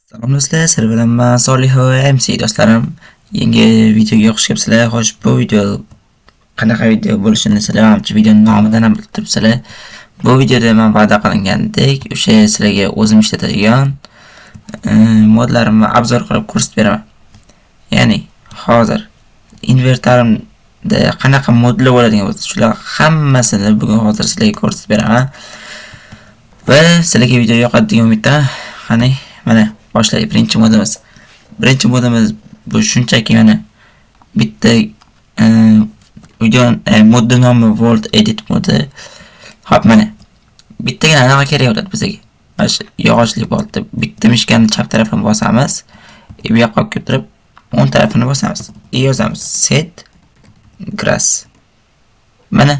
Salom do'stlar, sizlar bilan men Soliho MC do'stlarim. Yangi videoga xush kelibsizlar. Xo'sh, bu video qanaqa video bo'lishini sizlar ham videoning nomidan ham bilib turibsizlar. Bu videoda men va'da qilgandek, o'sha sizlarga o'zim ishlatadigan modlarimni obzor qilib ko'rsatib beraman. Ya'ni hozir invertorimda qanaqa modlar bo'ladigan bo'lsa, shular hammasini bugun hozir sizlarga ko'rsatib beraman. Va sizlarga video yoqadi degan umiddaman. Qani, mana boshlaylik. Birinchi modimiz bu shunchaki mana bitta video modda nomi World Edit modi. Hop, mana bittagina anaqa kerak bo'ladi bizga. Mana shu yog'ochli boltda bitta mishkani chap tarafini bosamiz. Bu yoqqa olib kelib o'ng tarafini bosamiz. Yozamiz set grass. Mana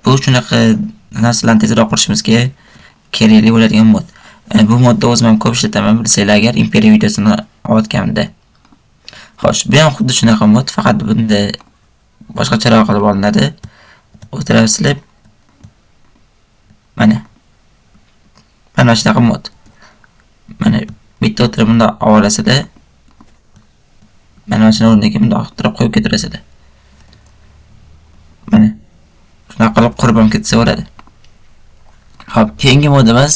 bu shunaqa narsalarni tezroq qilishimizga kerakli bo'ladigan mod. Bu modda o'zim ham ko'p ishlataman, bilsanglar agar Imperiya videosini olayotganimda. Xo'sh, bu ham xuddi shunaqa mod, faqat bunda boshqacharoq qilib olinadi. O'tirasizlar. Mana shunaqa mod. Mana bitta o'tirib bunda olasizlar. Mana shuni o'rniga bunda o'tirib qo'yib ketirasizlar. Mana shunaqa qilib qurib ham ketsa bo'ladi. Hop, keyingi modimiz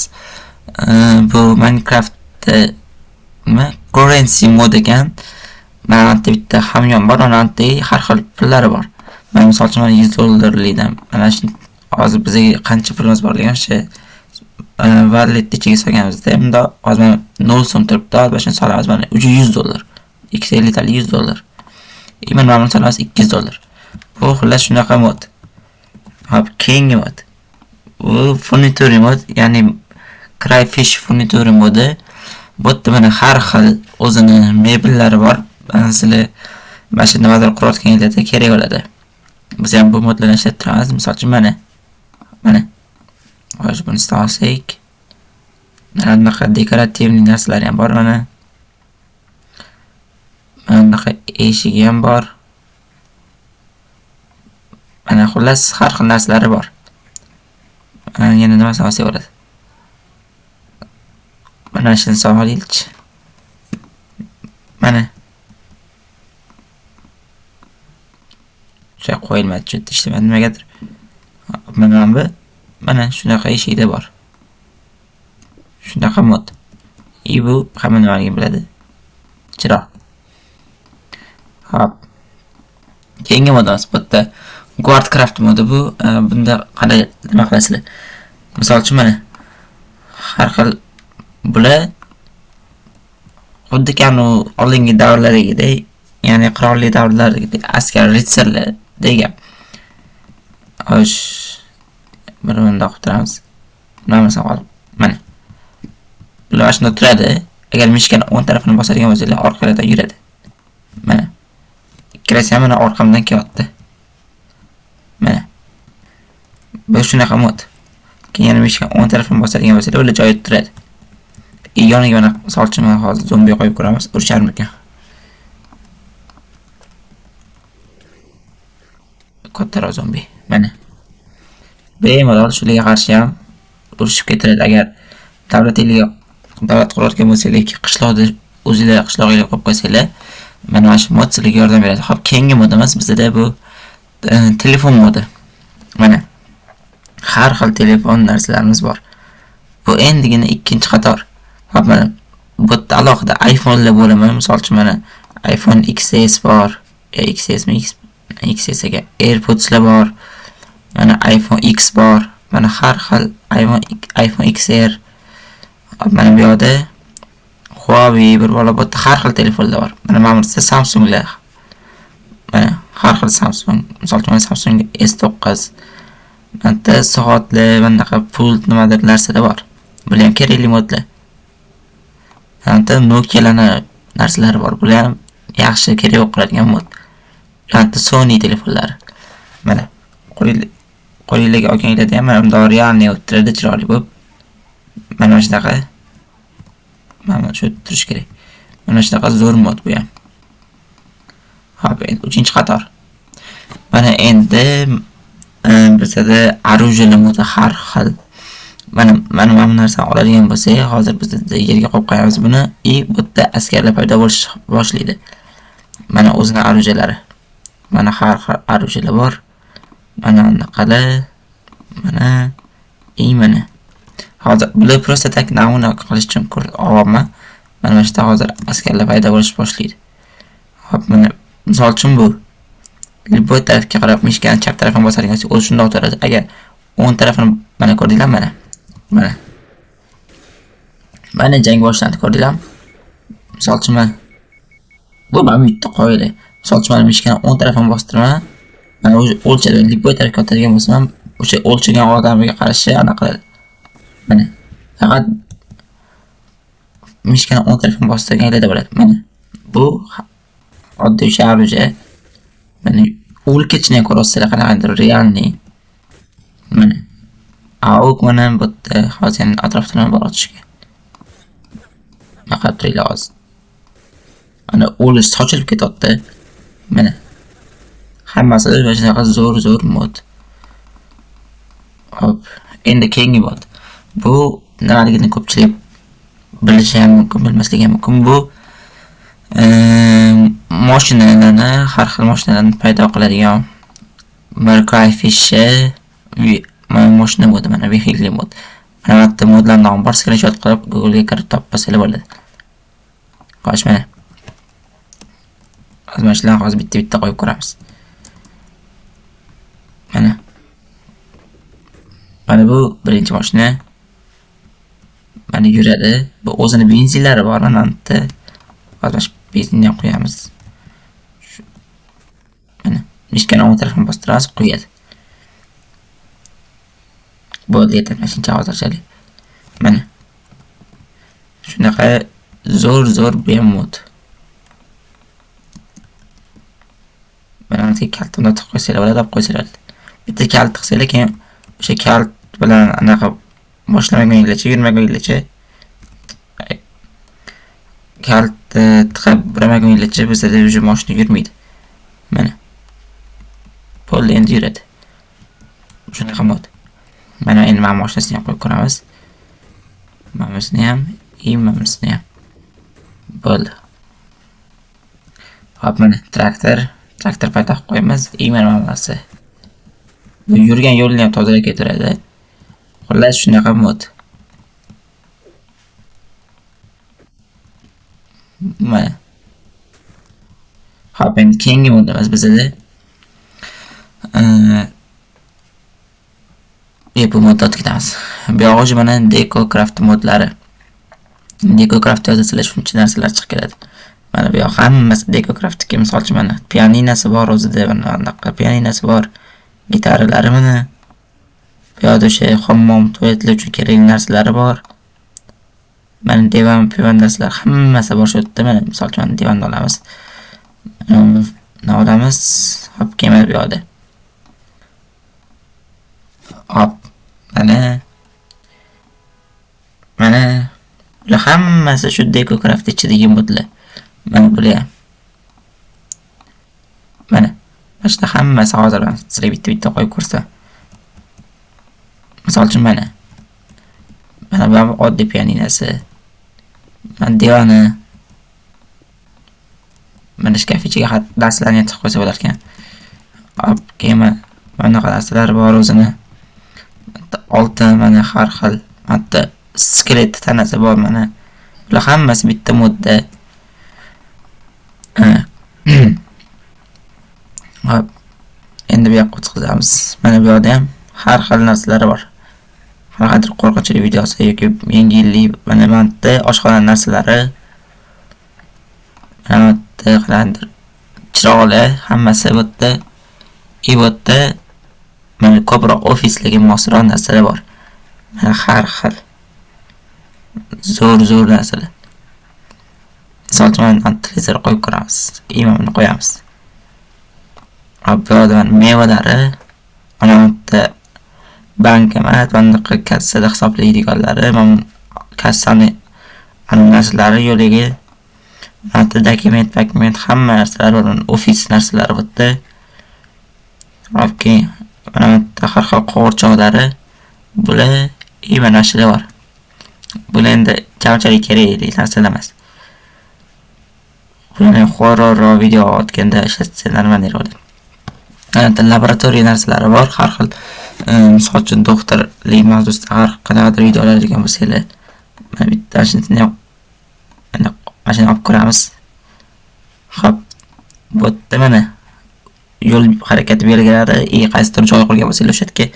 bu Minecraftda currency mod ekan. Mana bitta hamyon bor, mana har xil pullari bor. Men misol uchun $100 mana shu hozir bizga qancha pulimiz borligini o'sha wallet ichiga solganimizda bunda hozir 0 so'm turibdi. Hozir shuni solamiz, mana $100. 250 talik $100. Mana buni solamiz $200. Bu xullas shunaqa mod. Hop, keyingi mod. Bu furniture mod, ya'ni Crayfish furniture modi. Bu yerda mana har xil o'zini mebellari bor. Sizlar mana shu nimadir qurayotganingizda kerak bo'ladi. Biz ham bu modlarni ishlab turamiz. Misol uchun mana hozir buni istasak, mana bunaqa dekorativniy narsalar ham bor. Mana bunaqa eshigi ham bor. Mana xullas har xil narsalari bor. Yana nima solsa bo'ladi? Mana shuni solaylik. Mana shu qo'yilmadi, chunki ishlamadi nimagadir. Mana shunaqa eshikda bor. Shunaqa mod. Bu hamma nimaligini biladi. Chiroq. Hop. Keyingi modimiz bu yerda Guardcraft modi bu. Bunda qanday nima qilasizlar? Misol uchun mana har xil bular xuddi kanu oldingi davrlardagidek, ya'ni qirollik davrlaridagidek askar ritsarlar degan. Xo'sh, bunda o'tiramiz. Mana bular shunda turadi. Agar mishkani o'ng tarafini bosadigan bo'lsangiz, orqalardan yuradi. Mana ikkalasi ham mana orqamdan kelyapti. Mana bu shunaqa mod. Keyin mishkani o'ng tarafini bosadigan bo'lsangiz, ular joyida turadi. Yoniga mana misol uchun hozir zombi qo'yib ko'ramiz, urisharmikan. Kattaroq zombi. Mana bemalol shularga qarshi ham urushib ketiradi. Agar davlat qurayotgan bo'lsangiz, qishloqda o'zingizlar qishlog'ingizga qo'yib qo'ysanglar, mana shu mod sizlarga yordam beradi. Xo'p, keyingi modimiz bizda bu telefon modi. Mana har xil telefon narsalarimiz bor. Bu endigina ikkinchi qator. Hop, mana bu yerda alohida iPhone'lar bo'limi, misol uchun mana iPhone XS bor, XS ga AirPods'lar bor. Mana iPhone X bor. Mana har xil iPhone XR. Hop, mana bu yerda Huawei bir bola bu har xil telefonlar bor. Mana bu Samsunglar. Mana har xil Samsung. Misol uchun Samsung S9. Mana soatlar, bunaqa pult nimadir narsalar bor. Bular ham kerakli modlar. Nokia narsalari bor. Bular ham yaxshi kerak bo'ladigan mod. Sony telefonlari. Mana qo'lingizga olganingizda ham mana bunday realniy o'tiradi, chiroyli bo'lib. Mana shunaqa. Mana shu turish kerak. Mana shunaqa zo'r mod bu ham. Hop, endi 3-qator. Mana endi bizda orужие modi har xil mana bu narsani oladigan bo'lsak, hozir biz yerga qo'yib qo'yamiz buni. Bu yerda askarlar paydo bo'lish boshlaydi. Mana o'zining orujalari. Mana har xil orujalar bor. Mana anaqalar. Mana hozir bular просто tak namuna qilish uchun olyapman. Mana shu yerda hozir askarlar paydo bo'lish boshlaydi. Hop, mana misol uchun bu bu tarafga qarab mishkani chap tarafini bosadigan bo'lsak, o'zi shunday o'tiradi. Agar o'ng tarafini mana ko'rdinglar, mana jang boshlandi, ko'rdinglar? Misol uchun bu mana bu yerda qo'yili. Misol uchun mana mishkani o'ng tarafini bostiraman. Mana o'lchadi, bu tarafga o'tadigan bo'lsam, o'sha o'lchagan odamiga qarashi anaqa qiladi. Mana faqat mishkani o'ng tarafini bostirganlarda bo'ladi. Mana bu oddiy o'sha oruja. Mana o'lkachini ko'rasizlar, qanaqadir realniy. Mana auk mana bu hozir atrofdan bor o'tishga. Faqat real. Ana o'lish sochilib ketyapti. Mana hammasi shunaqa zo'r mod. Hop, endi keyingi mod. Bu nimaligini ko'pchilik bilishi ham mumkin, bilmasligi ham mumkin. Bu mashinalarni, har xil mashinalarni paydo qiladigan Mercryfish mashina mod, mana vehicle mod. Mana bu modlarni ham bor, screenshot qilib Google ga kirib topsangiz bo'ladi. Qo'sh mana. Azmashlarni hozir bitta qo'yib ko'ramiz. Mana bu birinchi mashina. Mana yuradi. Bu o'zini benzinlari bor, ananta. Hozir benzinni ham qo'yamiz. Mana mishkani o'ng tarafini bostiramiz, qo'yadi. Bu yerda mashincha hozirchalik. Mana shunaqa zo'r bu ham mod. Mana kaltni tiqib qo'ysalar bo'ladi, olib qo'ysalar. Bitta kalt tiqsalar, keyin o'sha kalt bilan anaqa boshlamaguninglarcha, yurmaguninglarcha kalt tiqib buramaguninglarcha bizda уже mashina yurmaydi. Mana bo'ldi, endi yuradi. Shunaqa mod. Mana endi mana mashinasini ham qo'yib ko'ramiz. Mamasini ham, mamasini ham. Bo'ldi. Hop, mana traktor paydo qilib qo'yamiz. Mana mamasi. Bu yurgan yo'lni ham tozalab keltiradi. Xullas shunaqa mod. Mana. Hop, endi keyingi modimiz bizda bu modda o'tkazamiz. Bu yog'i mana DecoCraft modlari. DecoCraft yozasizlar, shuncha narsalar chiqib keladi. Mana bu yoq hammasi DecoCraftga, misol uchun mana pianinasi bor, o'zida anaqa pianinasi bor, gitaralari mana. Bu yoqda o'sha hammom, tualetlar uchun kerakli narsalari bor. Mana divan narsalar hammasi bor shu yerda. Mana misol uchun divonni olamiz. Olamiz. Hop, keyin bu yoqda. Hop, mana bular hammasi shu DecoCraft ichidagi modlar. Mana bular ham. Mana shunda hammasi hozir sizga bitta qo'yib ko'rsam. Misol uchun mana bu oddiy pianinasi. Mana divani. Mana shkafichiga darslarni tiqib qo'ysa bo'lar ekan. Hop, keyin mana bunaqa narsalar bor o'zini. Oltin mana har xil, hatto skelet tanasi bor mana. Bular hammasi bitta modda. Hop, endi bu yoqqa chiqamiz. Mana bu yerda ham har xil narsalar bor. Qanaqadir qo'rqinchli videosi yoki yangi yillik mana bu oshxona narsalari. Mana bu qanaqadir chiroqlar hammasi bu yerda. Bu yerda mana ko'proq ofislarga mosroq narsalar bor. Mana har xil zo'r narsalar. Misol uchun televizor qo'yib ko'ramiz. Imomni qo'yamiz. Hop, bu yerda mevalari, mana bu bankomat, bundaqa kassada hisoblaydiganlari, mana kassani narsalari yo'liga, mana dokument hamma narsalar bor, ofis narsalari bu yerda. Hop, mana har xil qo'g'irchoqlari, bular mana shular bor. Bu endi kamchilik kerak narsalar emas. Buni horror video otganda ishlatsalar mana deydi. Laboratoriya narsalari bor, har xil. Misol uchun doktorlik mavzusida har qanaqadir videolar oladigan bo'lsanglar, mana bitta shuni mana mashina olib ko'ramiz. Xo'p, bu yerda mana yo'l harakati belgilari, qaysidir joy qolgan bo'lsanglar o'sha yerga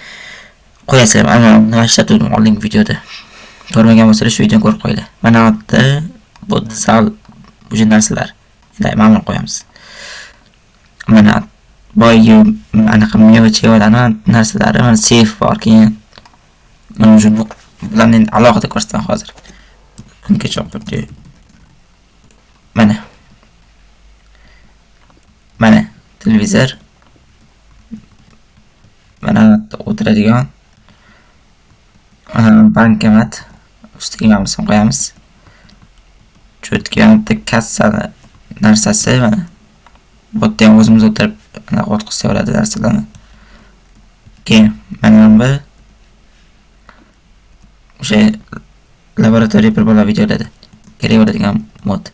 qo'yasizlar. Mana nima ishlatdim oldingi videoda. Ko'rmagan bo'lsangiz shu videoni ko'rib qo'yinglar. Mana bu yerda bu sal o'sha narsalar. Endi ma'lum qo'yamiz. Mana boyagi anaqa meva-chevalarni narsalari, mana safe bor, keyin mana shu bularni alohida ko'rsataman hozir. Kungacha o'qibdi. Mana televizor. Mana o'tiradigan bankomat ustiga namsini qo'yamiz. Cho'tga kassa narsasi mana. Bu yerda ham o'zimiz o'tirib o'tkazsa bo'ladi narsalarni. Keyin mana bu o'sha laboratoriya bir bola videolarda kerak bo'ladigan mod.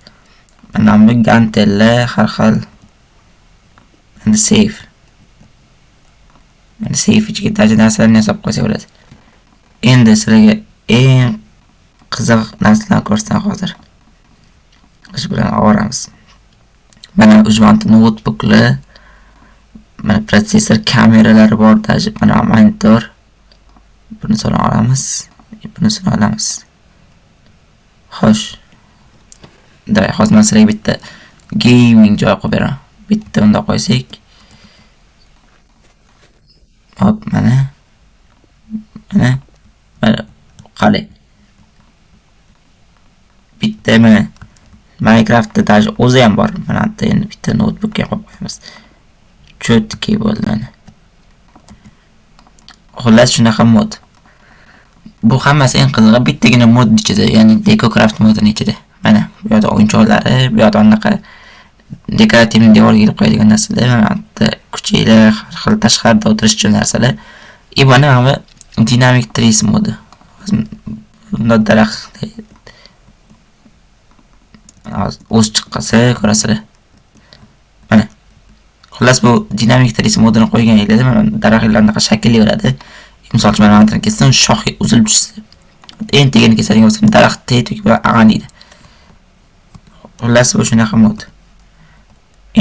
Mana bu gantella har xil. Mana safe. Mana safe ichiga ta'jil narsalarni yasab qo'ysa bo'ladi. Endi sizlarga eng qiziq narsalarni ko'rsataman hozir. Shu bilan oboramiz. Mana ujvant notebooklar, mana protsessor kameralari bor, mana monitor. Bunisini olamiz, bunisini olamiz. Xo'sh. Davay, hozir men sizlarga bitta gaming joy qo'yib beraman. Bitta unda qo'ysak. Hop, mana qali. Bitta mana Minecraftda dash o'zi ham bor. Mana endi bitta notebookga qo'yib qo'yamiz. Cho'tki bo'ldi. Xullas shunaqa mod. Bu hammasi eng qizig'i bittagina mod ichida, ya'ni DecoCraft modining ichida. Mana bu yerda o'yinchoqlari, bu yerda anaqa dekorativ devorga ilib qo'yadigan narsalar, mana kuchaylar, har xil tashqarida o'tirish uchun narsalar. Mana bu Dynamic Trees modi. Bunda daraxt o'z chiqqansa ko'rasizlar. Mana. Xullas bu Dynamic Trees modini qo'yganingizda mana daraxtlar anaqa shaklli bo'ladi. Misol uchun mana bundan kessin shoxi uzilib tushsa. Endi tegini kesadigan bo'lsa daraxt tetik va ag'aniydi. Xullas bu shunaqa mod.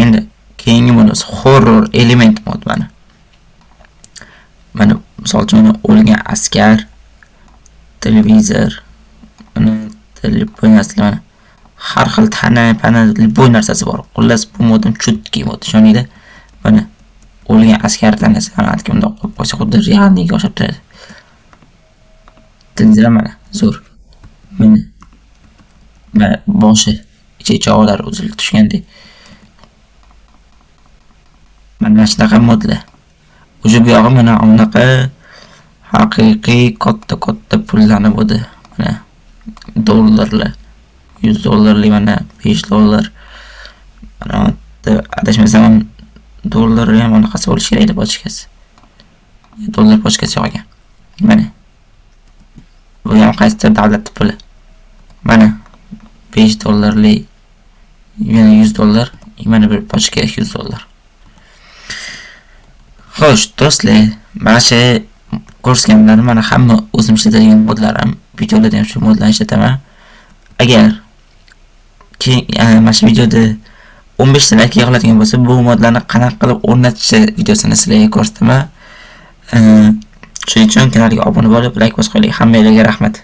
Endi keyingi mod horror element mod mana. Mana misol uchun o'lgan askar, televizor, telefon narsalar, har xil panel bu narsasi bor. Xullas bu modim chutki mod ishoninglar. Mana o'lgan askarlar narsalarni unda qo'yib qo'ysa xuddi reallikka o'xshab turadi. Televizor mana zo'r. Mana boshi ichi-ichoqlari uzilib tushgandek. Mana shunaqa modlar. O'sha bu yog'i mana unaqa haqiqiy katta pullarni bo'ldi. Mana dollarlar, $100 mana $5. Mana adashmasam dollar ham anaqasi bo'lishi kerak edi pochkasi. Dollar pochkasi yo'q ekan. Mana. Bu ham qaysidir davlat puli. Mana $5, yana $100, mana bir pochka $100. Xo'sh, do'stlar, mana shu ko'rsatganlarim mana hamma o'zim ishlatadigan modlarim, videolarda ham shu modlarni ishlataman. Agar mana shu videoda 15 ta like yig'iladigan bo'lsa, bu modlarni qanaqa qilib o'rnatish videosini sizlarga ko'rsataman. Shuning uchun kanalga obuna bo'lib, like bosib qo'ying. Hammaga rahmat.